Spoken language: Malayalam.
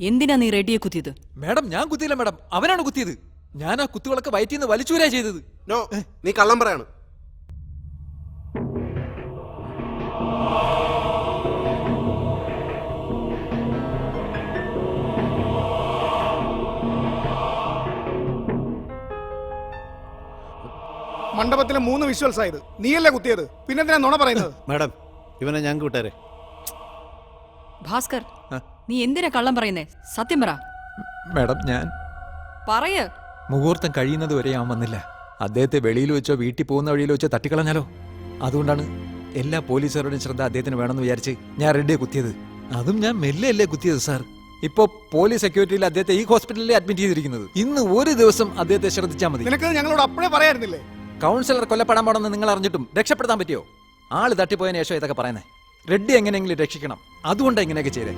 എന്തിനാ നീ റെഡിയെ കുത്തിയത്? മാഡം ഞാൻ കുത്തിയില്ല മാഡം, അവനാണ് കുത്തിയത്. ഞാൻ ആ കുത്തുകളൊക്കെ വയറ്റിന്ന് വലിച്ചൂരാ ചെയ്തത്. നോ, നീ കള്ളം പറയാണ്. മണ്ഡപത്തിലെ 3 വിഷ്വൽസ് ആയത് നീയല്ലേ കുത്തിയത്, പിന്നെന്തിനാ നുണ പറയുന്നത്? മാഡം ഇവനെ ഞാൻ കൂട്ടാരെ. ഭാസ്കർ, നീ എന്തിനാ കള്ളം പറയുന്നേ? സത്യം പറ. മാഡം ഞാൻ പറയ്. മുഹൂർത്തം കഴിയുന്നത് വരെ ഞാൻ വന്നില്ല. അദ്ദേഹത്തെ വെളിയിൽ വെച്ചോ വീട്ടിൽ പോകുന്ന വഴിയിൽ വെച്ചോ തട്ടിക്കളഞ്ഞാലോ, അതുകൊണ്ടാണ് എല്ലാ പോലീസുകാരുടെയും ശ്രദ്ധ അദ്ദേഹത്തിന് വേണമെന്ന് വിചാരിച്ച് ഞാൻ റെഡിയെ കുത്തിയത്. അതും ഞാൻ മെല്ലെ കുത്തിയത് സാർ. ഇപ്പോ പോലീസ് സെക്യൂരിറ്റിയിൽ അദ്ദേഹത്തെ ഈ ഹോസ്പിറ്റലിൽ അഡ്മിറ്റ് ചെയ്തിരിക്കുന്നത്. ഇന്ന് ഒരു ദിവസം അദ്ദേഹത്തെ ശ്രദ്ധിച്ചാൽ മതി. നിനക്ക് ഞങ്ങളോട് അപ്പോഴേ പറയായിരുന്നില്ലേ? കൗൺസിലർ കൊല്ലപ്പെടാൻ പോണെന്ന് നിങ്ങൾ അറിഞ്ഞിട്ടും രക്ഷപ്പെടുത്താൻ പറ്റിയോ? ആള് തട്ടിപ്പോയതിനു ശേഷം ഇതൊക്കെ പറയുന്നേ. റെഡ്ഡി എങ്ങനെയെങ്കിലും രക്ഷിക്കണം, അതുകൊണ്ടാണ് ഇങ്ങനെയൊക്കെ ചെയ്തേ.